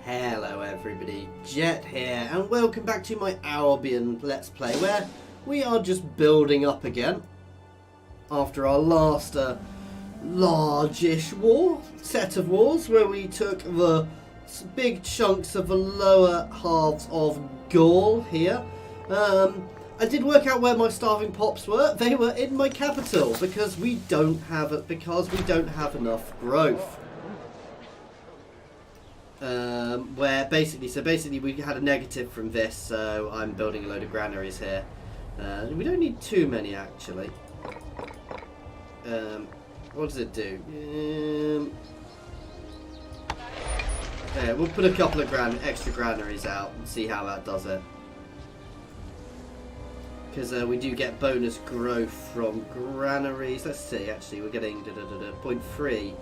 Hello everybody, Jet here, and welcome back to my Albion Let's Play, where we are just building up again after our last large-ish set of wars, where we took the big chunks of the lower halves of Gaul here. I did work out where my starving pops were. They were in my capital because we don't have enough growth. Basically we had a negative from this, so I'm building a load of granaries here. We don't need too many actually. What does it do? Yeah, we'll put a couple of extra granaries out and see how that does it. Because we do get bonus growth from granaries. Let's see, actually, we're getting 0.3.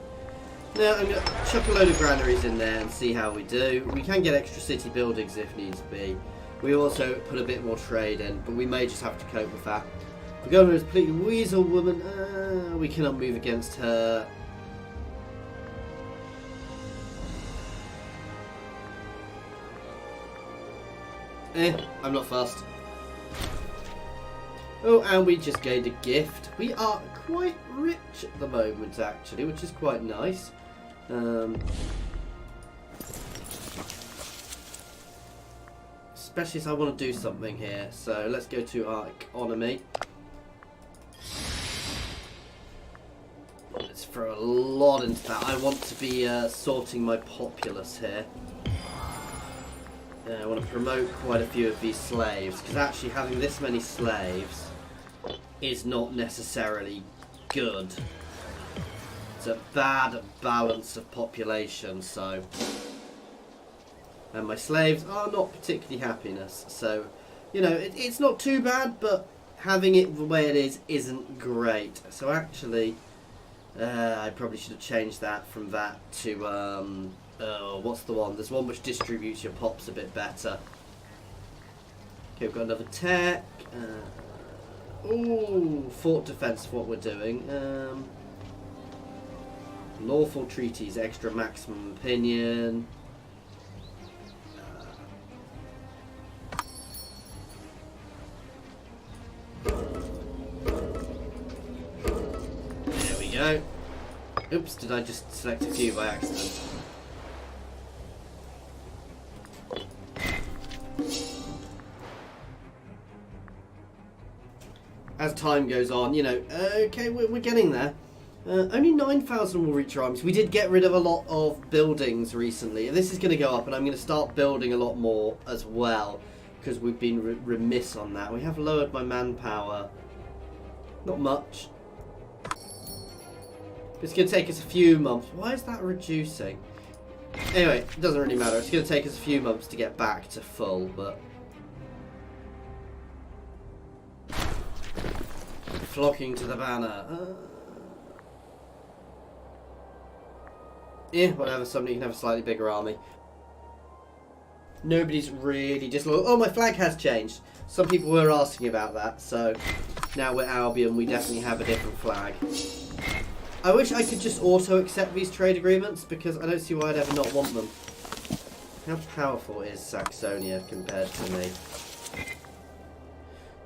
Now, I'm going to chuck a load of granaries in there and see how we do. We can get extra city buildings if needs be. We also put a bit more trade in, but we may just have to cope with that. The governor is a complete weasel woman. We cannot move against her. I'm not fussed. Oh, and we just gained a gift. We are quite rich at the moment, actually, which is quite nice. Especially as I want to do something here. So let's go to our economy. Let's throw a lot into that. I want to be sorting my populace here. I want to promote quite a few of these slaves, because actually having this many slaves is not necessarily good. It's a bad balance of population, so... And my slaves are not particularly happiness, so... You know, it's not too bad, but having it the way it is isn't great. So actually, I probably should have changed that from that to... what's the one? There's one which distributes your pops a bit better. Okay, we've got another tech. Ooh, fort defense is what we're doing. Lawful treaties, extra maximum opinion. There we go. Oops, did I just select a few by accident? As time goes on, you know, okay, we're getting there. Only 9,000 will reach our armies. We did get rid of a lot of buildings recently, and this is going to go up, and I'm going to start building a lot more as well, because we've been remiss on that. We have lowered my manpower. Not much. It's going to take us a few months. Why is that reducing? Anyway, it doesn't really matter. It's going to take us a few months to get back to full, but... Flocking to the banner. Yeah, whatever. Somebody can have a slightly bigger army. Nobody's really disloyal. Oh, my flag has changed. Some people were asking about that, so now we're Albion. We definitely have a different flag. I wish I could just auto-accept these trade agreements, because I don't see why I'd ever not want them. How powerful is Saxonia compared to me?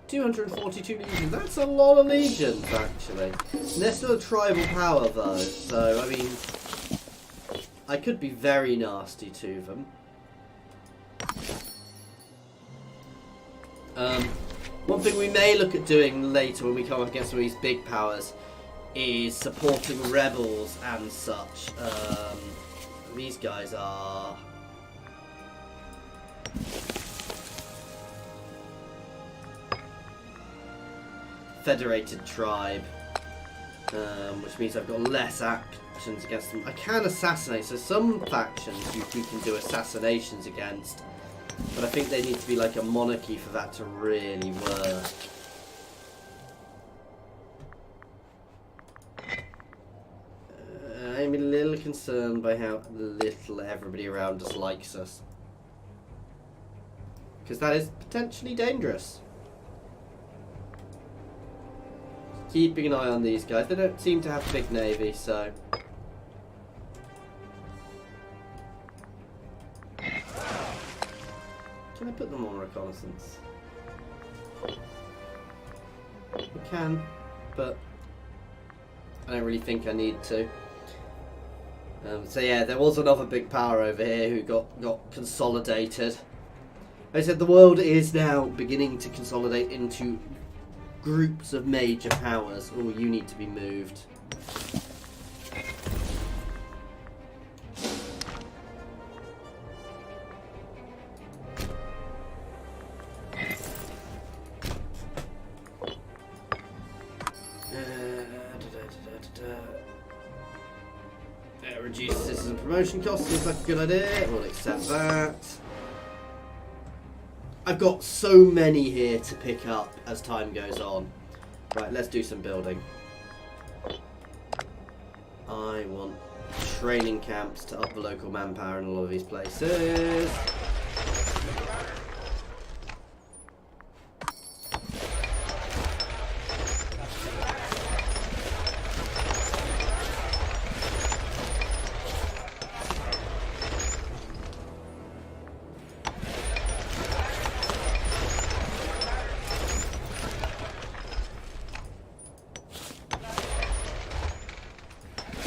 242 legions. That's a lot of legions, actually. And they're still a tribal power, though. So, I mean, I could be very nasty to them. One thing we may look at doing later when we come up against some of these big powers is supporting rebels and such. These guys are... Federated tribe, which means I've got less actions against them. I can assassinate, so some factions we can do assassinations against, but I think they need to be like a monarchy for that to really work. I'm a little concerned by how little everybody around us likes us, because that is potentially dangerous. Keeping an eye on these guys. They don't seem to have a big navy, so Can I put them on reconnaissance? I can, but I don't really think I need to. So yeah, there was another big power over here who got consolidated. I said the world is now beginning to consolidate into groups of major powers. Oh, you need to be moved. Reduce citizen promotion costs seems like a good idea. We'll accept that. I've got so many here to pick up as time goes on. Right, let's do some building. I want training camps to up the local manpower in a lot of these places.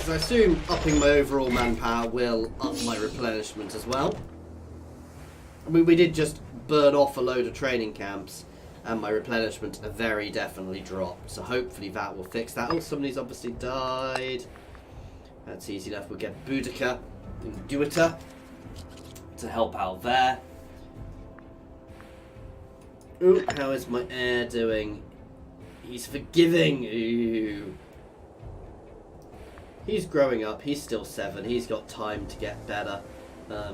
I assume upping my overall manpower will up my replenishment as well. I mean, we did just burn off a load of training camps and my replenishment very definitely dropped. So hopefully that will fix that. Oh, somebody's obviously died. That's easy enough. We'll get Boudica and Duita to help out there. Ooh, how is my heir doing? He's forgiving. Ooh. He's growing up. He's still 7. He's got time to get better.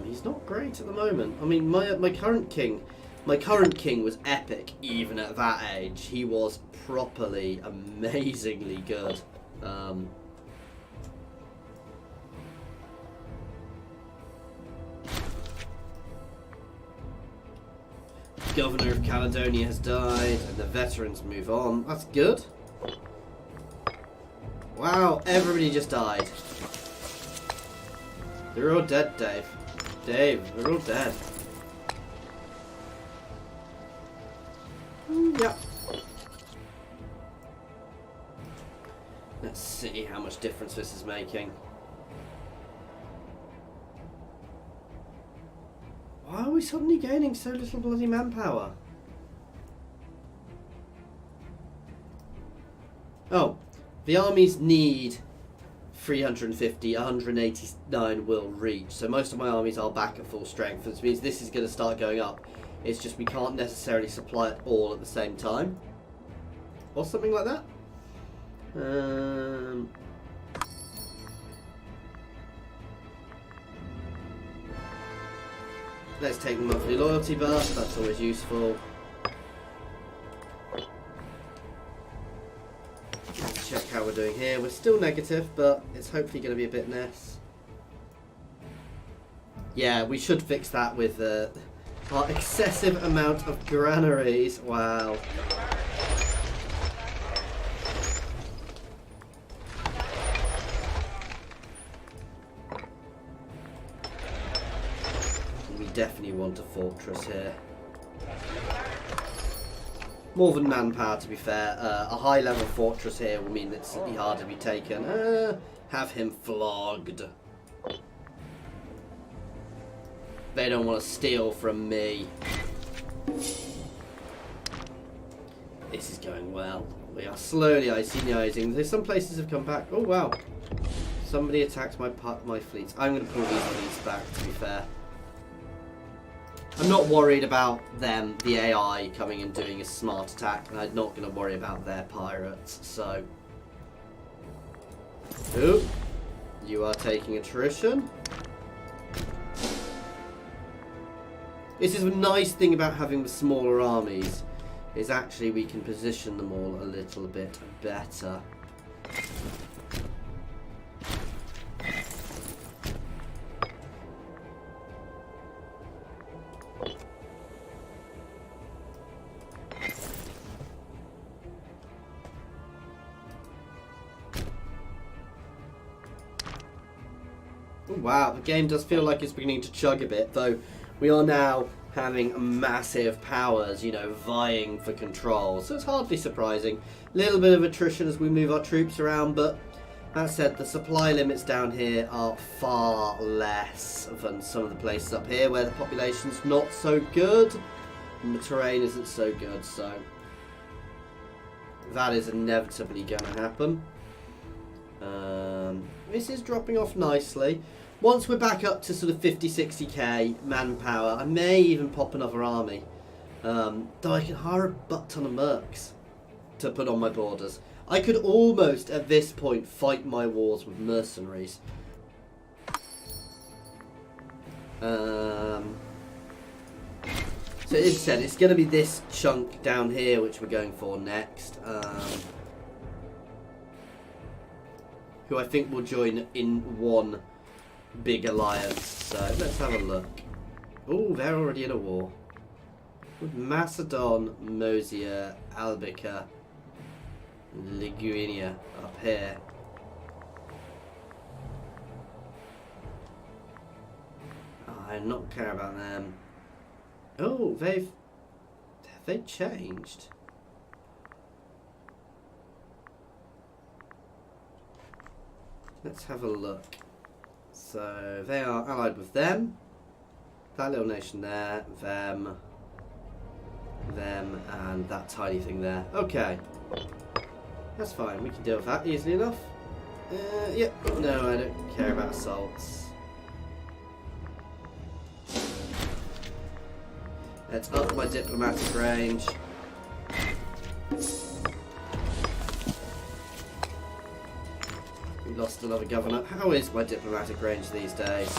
He's not great at the moment. I mean, my current king was epic even at that age. He was properly, amazingly good. Governor of Caledonia has died, and the veterans move on. That's good. Wow, everybody just died. They're all dead, Dave. Dave, they're all dead. Yep. Let's see how much difference this is making. Why are we suddenly gaining so little bloody manpower? Oh. The armies need 350, 189 will reach. So most of my armies are back at full strength, which means this is going to start going up. It's just we can't necessarily supply it all at the same time. Or something like that. Let's take the monthly loyalty buff, that's always useful. Check how we're doing here. We're still negative, but it's hopefully going to be a bit less. Yeah, we should fix that with our excessive amount of granaries. Wow. We definitely want a fortress here. More than manpower, to be fair. A high-level fortress here will mean that it's slightly harder to be taken. Have him flogged. They don't want to steal from me. This is going well. We are slowly Iceniaizing. Some places have come back. Oh, wow. Somebody attacked my fleets. I'm going to pull these fleets back, to be fair. I'm not worried about them, the AI, coming and doing a smart attack, and I'm not going to worry about their pirates, so... Ooh, you are taking attrition. This is a nice thing about having the smaller armies, is actually we can position them all a little bit better. Wow, the game does feel like it's beginning to chug a bit, though we are now having massive powers, you know, vying for control. So it's hardly surprising. Little bit of attrition as we move our troops around, but that said, the supply limits down here are far less than some of the places up here where the population's not so good and the terrain isn't so good, so that is inevitably going to happen. This is dropping off nicely. Once we're back up to sort of 50-60k manpower, I may even pop another army. Though I can hire a butt ton of mercs to put on my borders. I could almost, at this point, fight my wars with mercenaries. So as said, it's going to be this chunk down here which we're going for next. Who I think will join in one big alliance. So let's have a look. Oh, they're already in a war. With Macedon, Moesia, Albica, Liguria up here. Oh, I do not care about them. Oh, have they changed? Let's have a look. So they are allied with them. That little nation there, them, and that tiny thing there. Okay. That's fine, we can deal with that easily enough. Yep, no, I don't care about assaults. Let's up my diplomatic range. We lost another governor. How is my diplomatic range these days?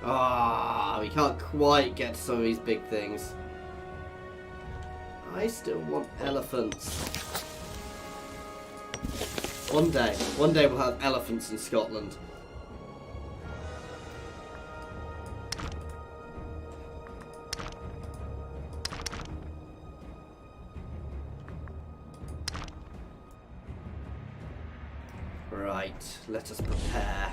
Ah, we can't quite get to some of these big things. I still want elephants. One day we'll have elephants in Scotland. Right, let us prepare.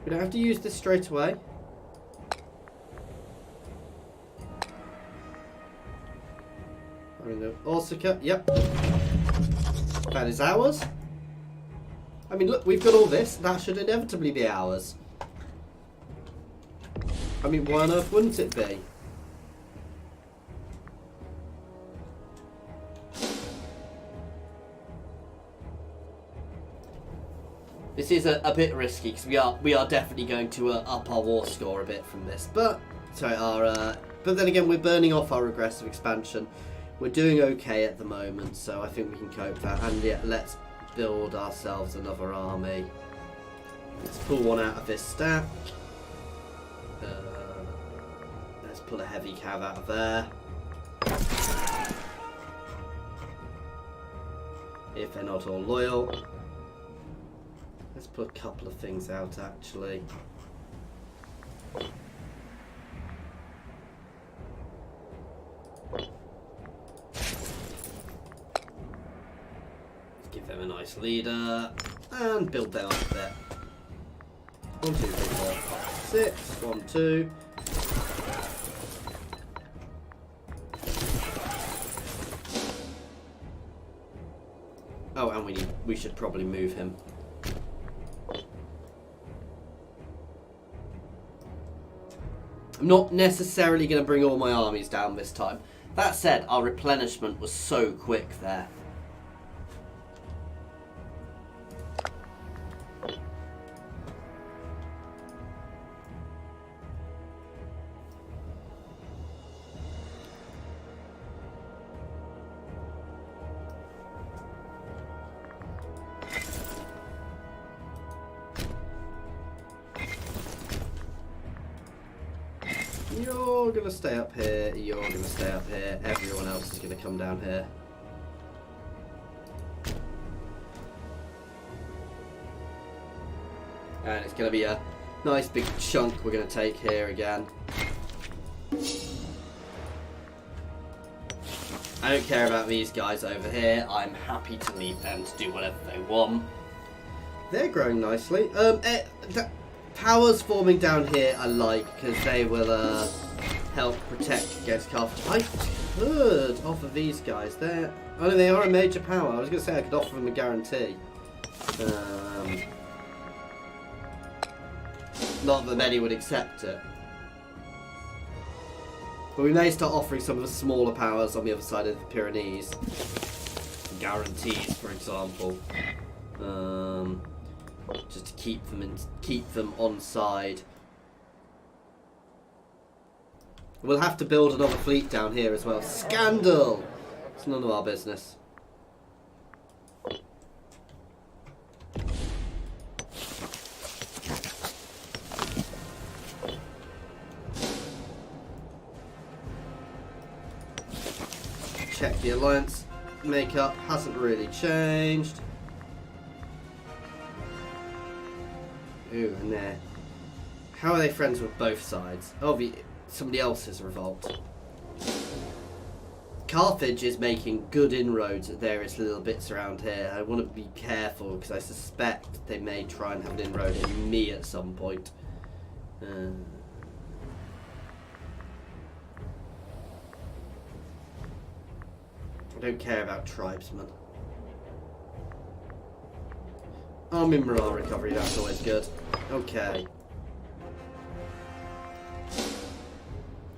We don't have to use this straight away. Orsica, yep. That is ours. I mean, look, we've got all this. That should inevitably be ours. I mean, why on earth wouldn't it be? This is a bit risky because we are definitely going to up our war score a bit from this, but but then again we're burning off our regressive expansion. We're doing okay at the moment, so I think we can cope with that. And yeah, let's build ourselves another army. Let's pull one out of this stack. Let's pull a heavy cav out of there. If they're not all loyal. Let's put a couple of things out actually. Give them a nice leader and build them up a bit. 1, 2, 3, 4, 5, 6. 1, 2. Oh, and we should probably move him. I'm not necessarily going to bring all my armies down this time. That said, our replenishment was so quick there. You're going to stay up here, you're going to stay up here, everyone else is going to come down here. And it's going to be a nice big chunk we're going to take here again. I don't care about these guys over here, I'm happy to leave them to do whatever they want. They're growing nicely. Towers forming down here I like, because they will help protect against Carthage. I could offer these guys. They're... Oh no, they are a major power. I was going to say I could offer them a guarantee. Not that many would accept it. But we may start offering some of the smaller powers on the other side of the Pyrenees. Guarantees, for example. Just to keep them on side. We'll have to build another fleet down here as well. Scandal! It's none of our business. Check the alliance makeup, hasn't really changed. Ooh, and there. How are they friends with both sides? Oh, somebody else's revolt. Carthage is making good inroads at various little bits around here. I want to be careful because I suspect they may try and have an inroad in me at some point. I don't care about tribesmen. Army morale recovery, that's always good. Okay.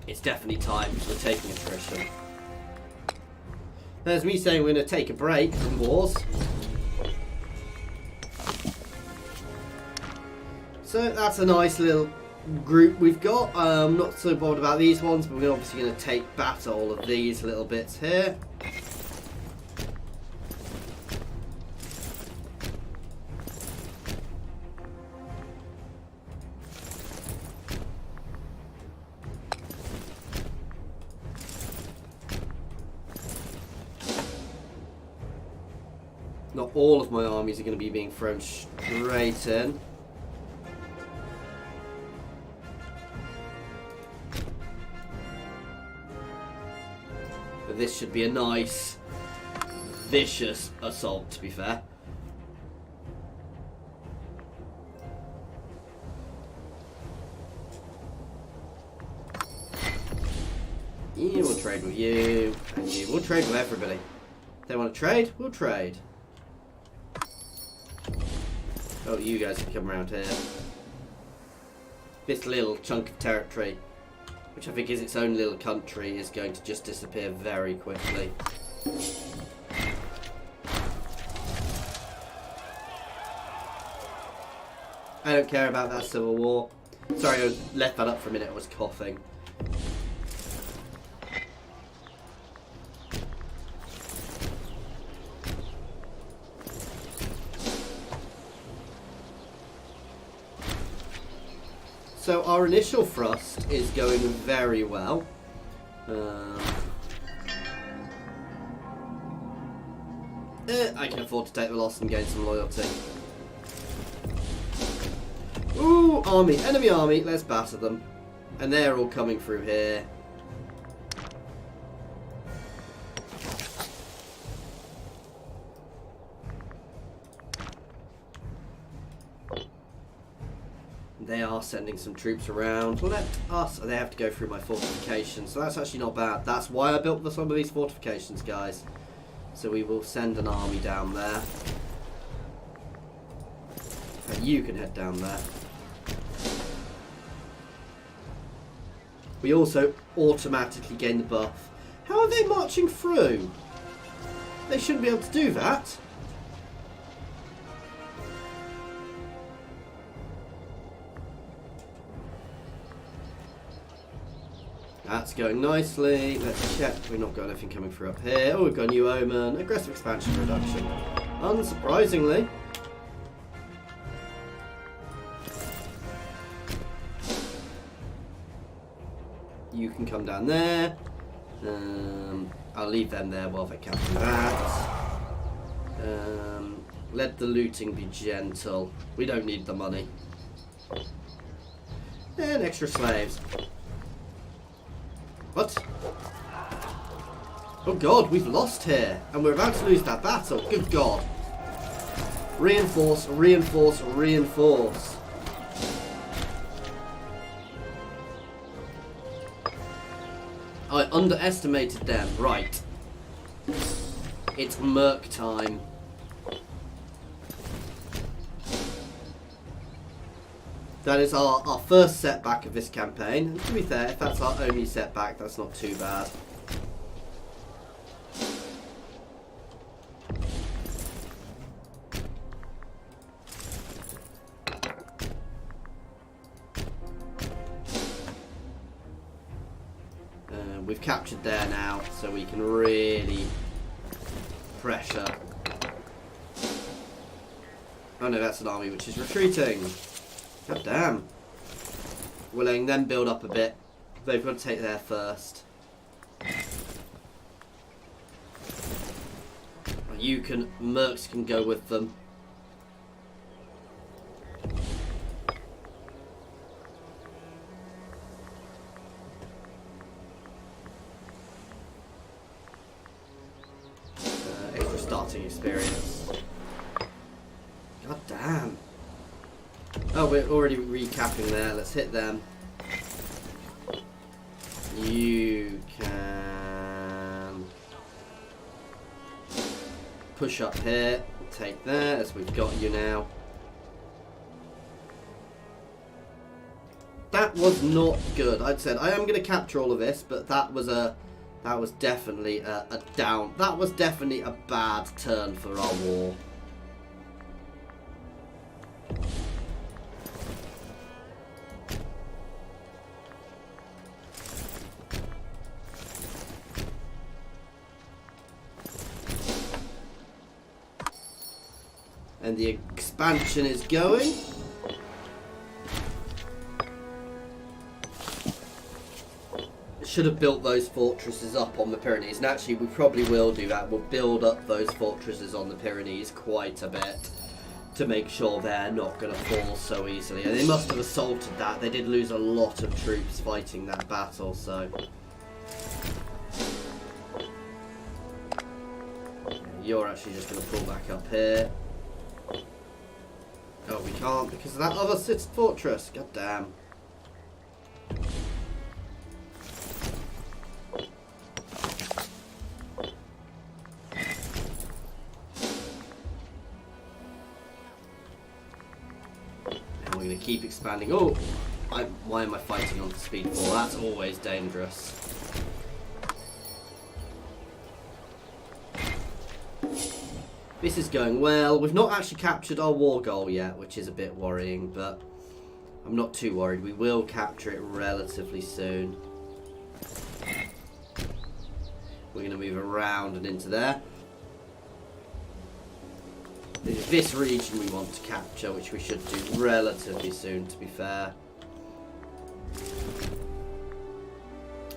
It's definitely time for taking attrition. There's me saying we're going to take a break from wars. So that's a nice little group we've got. I'm not so bothered about these ones, but we're obviously going to take back all of these little bits here. Not all of my armies are going to be being thrown straight in. But this should be a nice, vicious assault, to be fair. Yeah, we'll trade with you, and you. We'll trade with everybody. If they want to trade, we'll trade. Oh, you guys can come around here. This little chunk of territory, which I think is its own little country, is going to just disappear very quickly. I don't care about that civil war. Sorry, I left that up for a minute, I was coughing. So our initial thrust is going very well. I can afford to take the loss and gain some loyalty. Ooh, army, enemy army, let's batter them. And they're all coming through here. They are sending some troops around. Let us... They have to go through my fortifications, so that's actually not bad. That's why I built some of these fortifications, guys. So we will send an army down there. And you can head down there. We also automatically gain the buff. How are they marching through? They shouldn't be able to do that. That's going nicely. Let's check. We've not got anything coming through up here. Oh, we've got a new omen. Aggressive expansion reduction. Unsurprisingly. You can come down there. I'll leave them there while they capture that. Let the looting be gentle. We don't need the money. And extra slaves. What? Oh god, we've lost here. And we're about to lose that battle. Good god. Reinforce, reinforce, reinforce. I underestimated them. Right. It's Merc time. That is our first setback of this campaign. And to be fair, if that's our only setback, that's not too bad. We've captured there now, so we can really pressure. Oh no, that's an army which is retreating. God damn. We're letting them build up a bit. They've got to take there first. You can, mercs can go with them. Extra starting experience. God damn. Oh, we're already recapping there. Let's hit them. You can push up here. Take that, as we've got you now. That was not good. I'd said I am going to capture all of this, but that was definitely a down. That was definitely a bad turn for our war. And the expansion is going. Should have built those fortresses up on the Pyrenees, and actually we probably will do that. We'll build up those fortresses on the Pyrenees quite a bit to make sure they're not going to fall so easily. And they must have assaulted that. They did lose a lot of troops fighting that battle, so... You're actually just going to pull back up here. Oh, we can't because of that other fortress. God damn. And we're going to keep expanding. Oh, why am I fighting on speed 4? That's always dangerous. This is going well. We've not actually captured our war goal yet, which is a bit worrying, but I'm not too worried. We will capture it relatively soon. We're going to move around and into there. This region we want to capture, which we should do relatively soon, to be fair.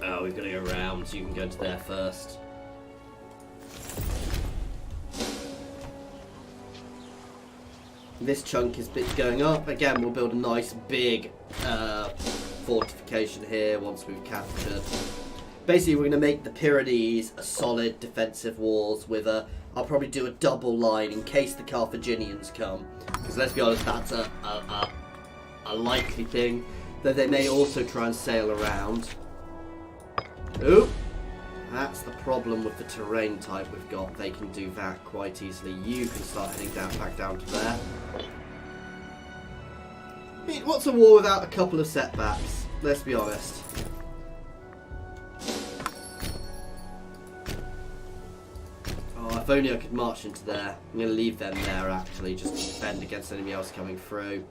Oh, we've got to go around, so you can go to there first. This chunk is going up. Again, we'll build a nice big fortification here once we've captured. Basically, we're going to make the Pyrenees a solid defensive walls with a... I'll probably do a double line in case the Carthaginians come. Because let's be honest, that's a likely thing. Though they may also try and sail around. Ooh! That's the problem with the terrain type we've got. They can do that quite easily. You can start heading back down to there. I mean, what's a war without a couple of setbacks? Let's be honest. Oh, if only I could march into there. I'm going to leave them there, actually, just to defend against anybody else coming through.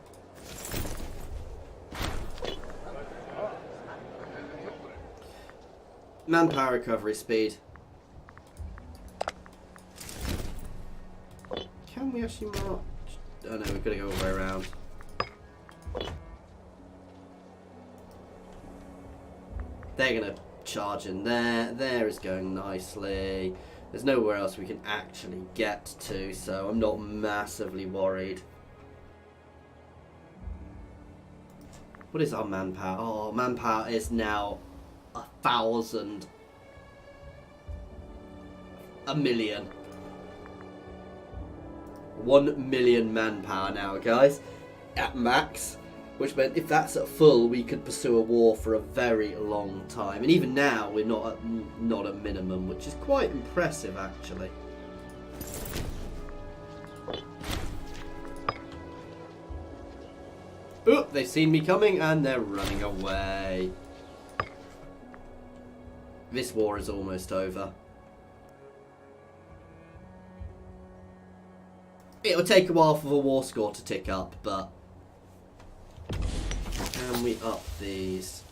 Manpower recovery speed. Can we actually march? Oh no, we've got to go all the way around. They're going to charge in there. There is going nicely. There's nowhere else we can actually get to, so I'm not massively worried. What is our manpower? Oh, manpower is now 1,000. 1,000,000. 1 million manpower now, guys, at max. Which meant if that's at full, we could pursue a war for a very long time. And even now, we're not at minimum, which is quite impressive, actually. Oh, they've seen me coming and they're running away. This war is almost over. It'll take a while for the war score to tick up, but... Can we up these?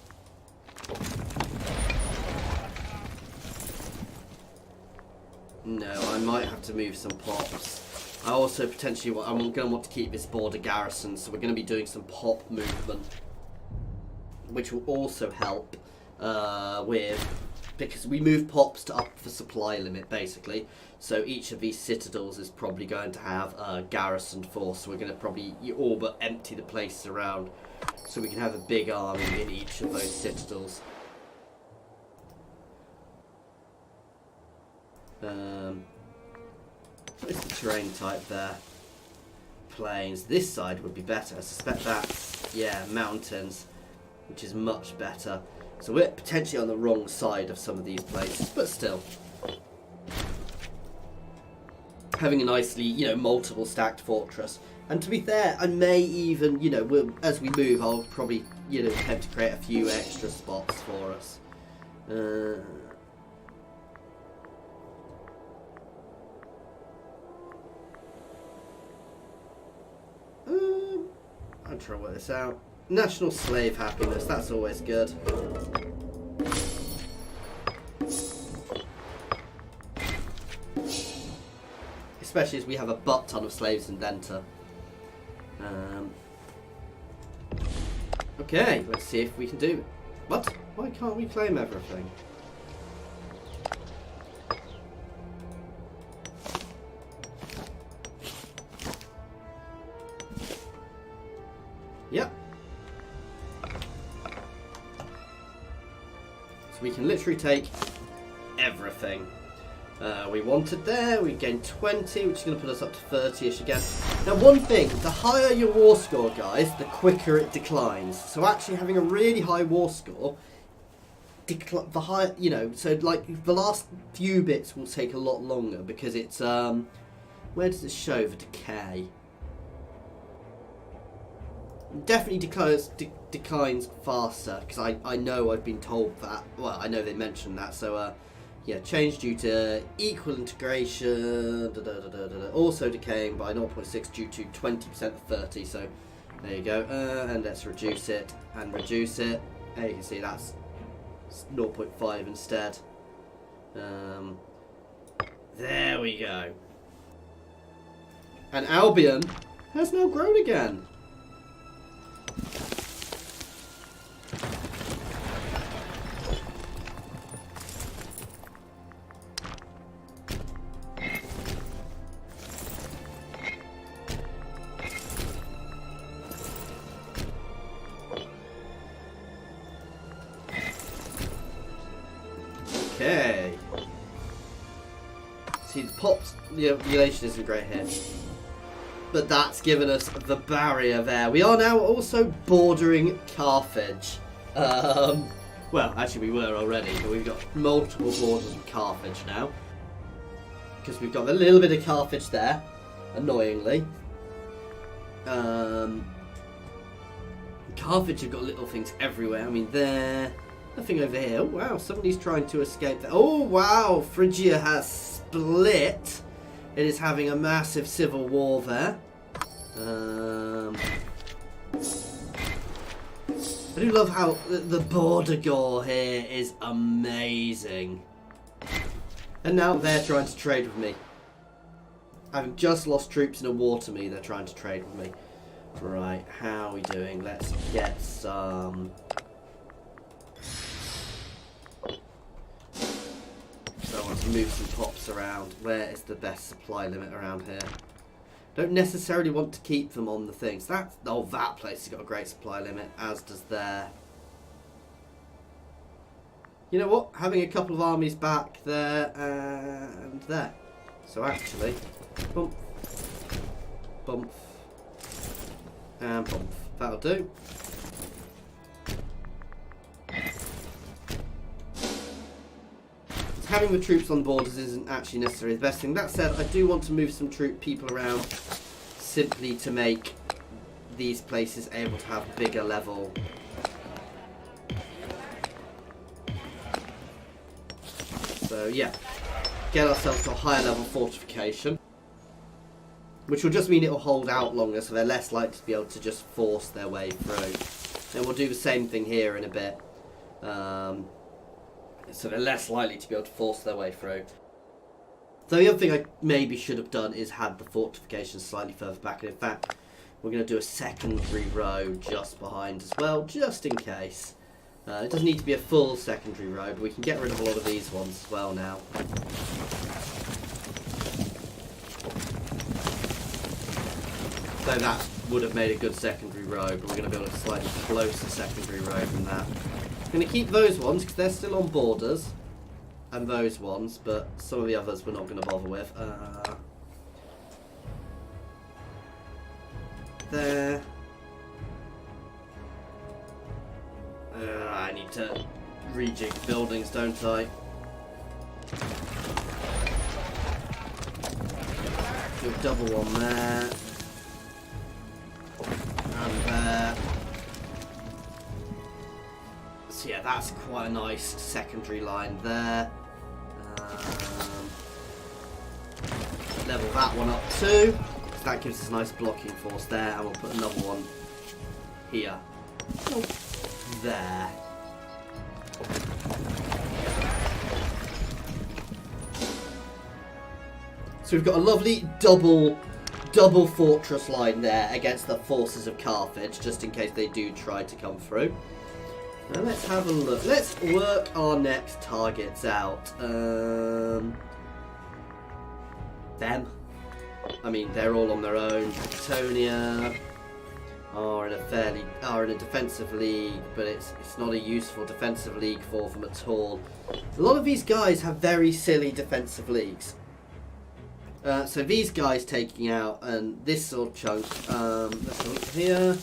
No, I might have to move some pops. I also potentially I'm going to want to keep this border garrison, so we're going to be doing some pop movement, which will also help because we move pops to up the supply limit basically. So each of these citadels is probably going to have a garrisoned force. So we're going to probably all but empty the places around, so we can have a big army in each of those citadels. What is the terrain type there? Plains. This side would be better. I suspect that's, yeah, mountains, which is much better. So we're potentially on the wrong side of some of these places, but still. Having a nicely, you know, multiple stacked fortress. And to be fair, I may even, you know, as we move, I'll probably, you know, attempt to create a few extra spots for us. I'm trying to work this out. National slave happiness, that's always good. Especially as we have a butt ton of slaves in Denta. Okay, let's see if we can do... What? Why can't we claim everything? Yep. So we can literally take everything. We wanted there, we gained 20, which is going to put us up to 30-ish again. Now one thing, the higher your war score, guys, the quicker it declines. So actually having a really high war score, the higher, you know, so like the last few bits will take a lot longer because it's, where does it show the decay? Definitely declines faster, because I know I've been told that. Well, I know they mentioned that, so yeah, change due to equal integration, also decaying by 0.6 due to 20% of 30, so there you go, and let's reduce it, and reduce it, and you can see that's 0.5 instead. There we go. And Albion has now grown again. Okay. See, the pops, the elation isn't great here. But that's given us the barrier there. We are now also bordering Carthage. Well, actually we were already, but we've got multiple borders of Carthage now. Because we've got a little bit of Carthage there, annoyingly. Carthage have got little things everywhere. I mean, there... Nothing over here. Oh, wow, somebody's trying to escape there. Oh, wow, Phrygia has split. It is having a massive civil war there. I do love how the border gore here is amazing. And now they're trying to trade with me. Having just lost troops in a war to me, they're trying to trade with me. Right, how are we doing? Let's get some... So I want to move some pops around. Where is the best supply limit around here? Don't necessarily want to keep them on the things. That place has got a great supply limit, as does there. You know what? Having a couple of armies back there and there. So actually, boom. Bump. And bump. That'll do. Having the troops on borders isn't actually necessarily the best thing. That said, I do want to move some people around simply to make these places able to have bigger level. So yeah, get ourselves to a higher level fortification, which will just mean it will hold out longer, so they're less likely to be able to just force their way through. And we'll do the same thing here in a bit. So they're less likely to be able to force their way through. So the other thing I maybe should have done is had the fortifications slightly further back. And in fact, we're going to do a secondary row just behind as well, just in case. It doesn't need to be a full secondary row, but we can get rid of a lot of these ones as well now. So that would have made a good secondary row, but we're going to build a slightly closer secondary row than that. I'm going to keep those ones because they're still on borders, and those ones, but some of the others we're not going to bother with. There. I need to rejig buildings, don't I? Do a double one there. And there. So yeah, that's quite a nice secondary line there. Level that one up too. So that gives us a nice blocking force there, and we'll put another one here. Oh, there. So we've got a lovely double fortress line there against the forces of Carthage, just in case they do try to come through. Now let's have a look. Let's work our next targets out. Them. I mean, they're all on their own. Icenia are in a defensive league, but it's not a useful defensive league for them at all. A lot of these guys have very silly defensive leagues. So these guys taking out and this sort of chunk. Let's look here.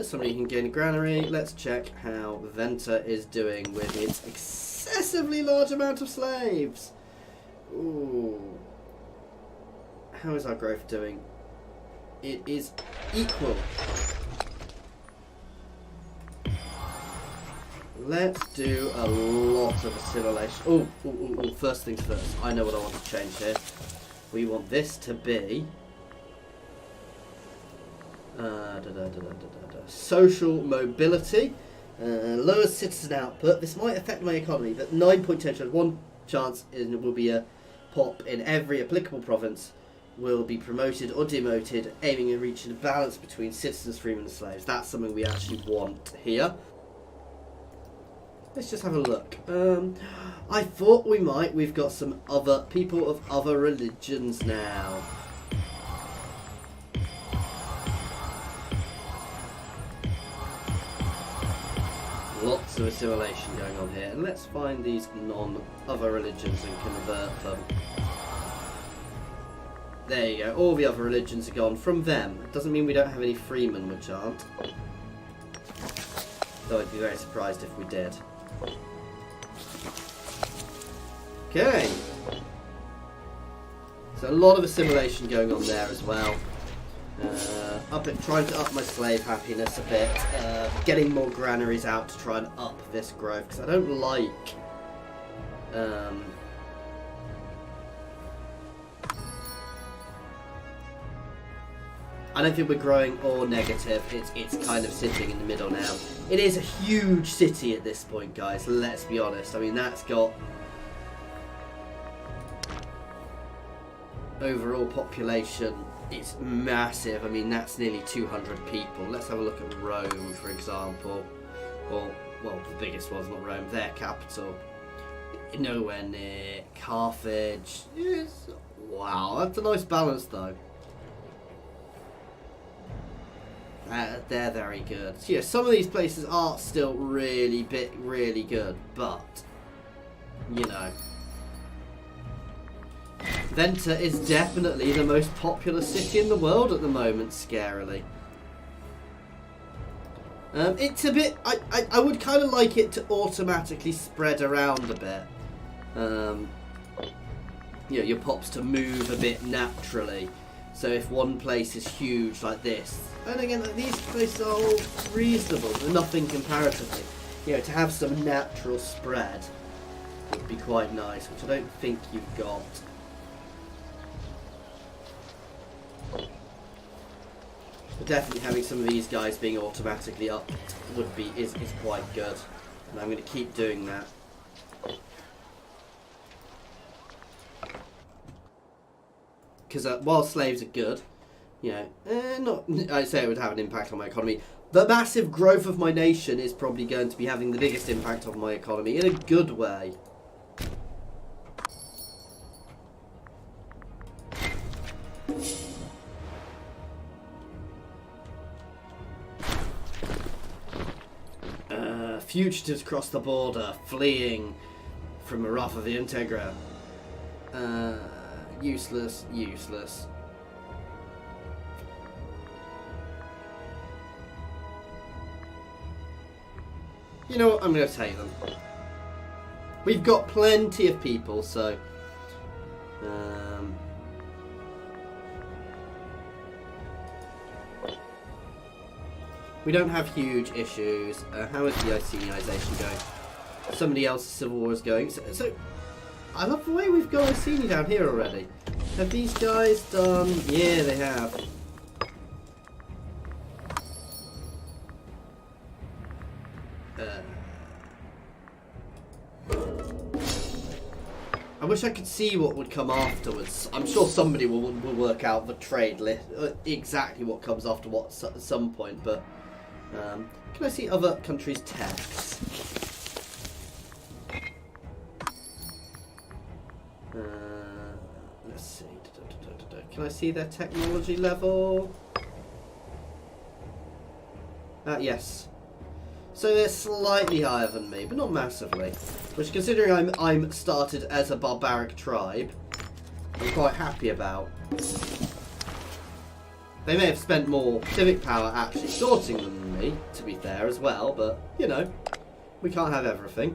Somebody can gain a granary. Let's check how Venta is doing with its excessively large amount of slaves. Ooh. How is our growth doing? It is equal. Let's do a lot of assimilation. Oh, first things first. I know what I want to change here. We want this to be social mobility, lower citizen output. This might affect my economy, but 9.10 chance, one chance it will be a pop in every applicable province will be promoted or demoted, aiming at reaching a balance between citizens, freemen and slaves. That's something we actually want here. Let's just have a look. I thought we might. We've got some other people of other religions now. Lots of assimilation going on here. And let's find these non-other religions and convert them. There you go. All the other religions are gone from them. It doesn't mean we don't have any freemen, which aren't. Though I'd be very surprised if we did. Okay. So a lot of assimilation going on there as well. Trying to up my slave happiness a bit. Getting more granaries out to try and up this growth, because I don't like I don't think we're growing or negative. It's kind of sitting in the middle now. It is a huge city at this point, guys. Let's be honest. I mean, that's got overall population. It's massive. I mean, that's nearly 200 people. Let's have a look at Rome, for example. Or, well, the biggest one's not Rome. Their capital. Nowhere near Carthage. Yes. Wow, that's a nice balance, though. They're very good. So yeah, some of these places are still really good, but you know, Venta is definitely the most popular city in the world at the moment, scarily. It's a bit... I would kind of like it to automatically spread around a bit. You know, your pops to move a bit naturally. So if one place is huge like this, and again, these places are all reasonable, they're nothing comparatively. You know, to have some natural spread would be quite nice, which I don't think you've got. But definitely having some of these guys being automatically upped would be is quite good, and I'm going to keep doing that. Because while slaves are good, you know, I'd say it would have an impact on my economy. The massive growth of my nation is probably going to be having the biggest impact on my economy in a good way. Fugitives cross the border, fleeing from the wrath of the Integra. Useless, useless. You know what? I'm going to take them. We've got plenty of people, so... we don't have huge issues. How is the Iceniaization going? Somebody else's civil war is going. So I love the way we've got Icenia down here already. Have these guys done... yeah, they have. I wish I could see what would come afterwards. I'm sure somebody will work out the trade list, exactly what comes after what at some point, but... can I see other countries' texts? Let's see. Can I see their technology level? Yes. So they're slightly higher than me, but not massively. Which, considering I'm started as a barbaric tribe, I'm quite happy about. They may have spent more civic power actually sorting them than me, to be fair as well, but, you know, we can't have everything.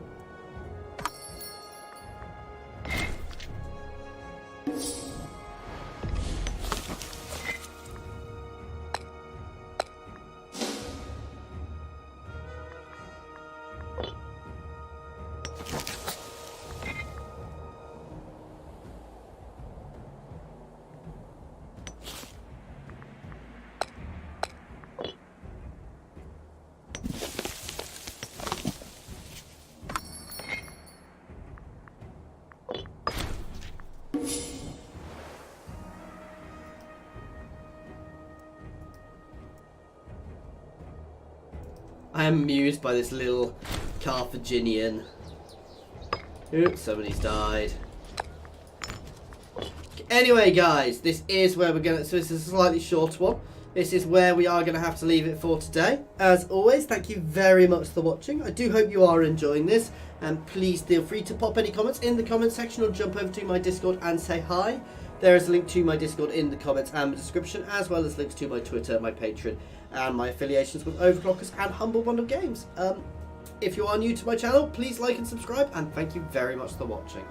I am amused by this little Carthaginian. Oops, somebody's died. Anyway, guys, this is where we're going to... so this is a slightly shorter one. This is where we are going to have to leave it for today. As always, thank you very much for watching. I do hope you are enjoying this. And please feel free to pop any comments in the comment section or jump over to my Discord and say hi. There is a link to my Discord in the comments and the description, as well as links to my Twitter, my Patreon, and my affiliations with Overclockers and Humble Bundle Games. If you are new to my channel, please like and subscribe, and thank you very much for watching.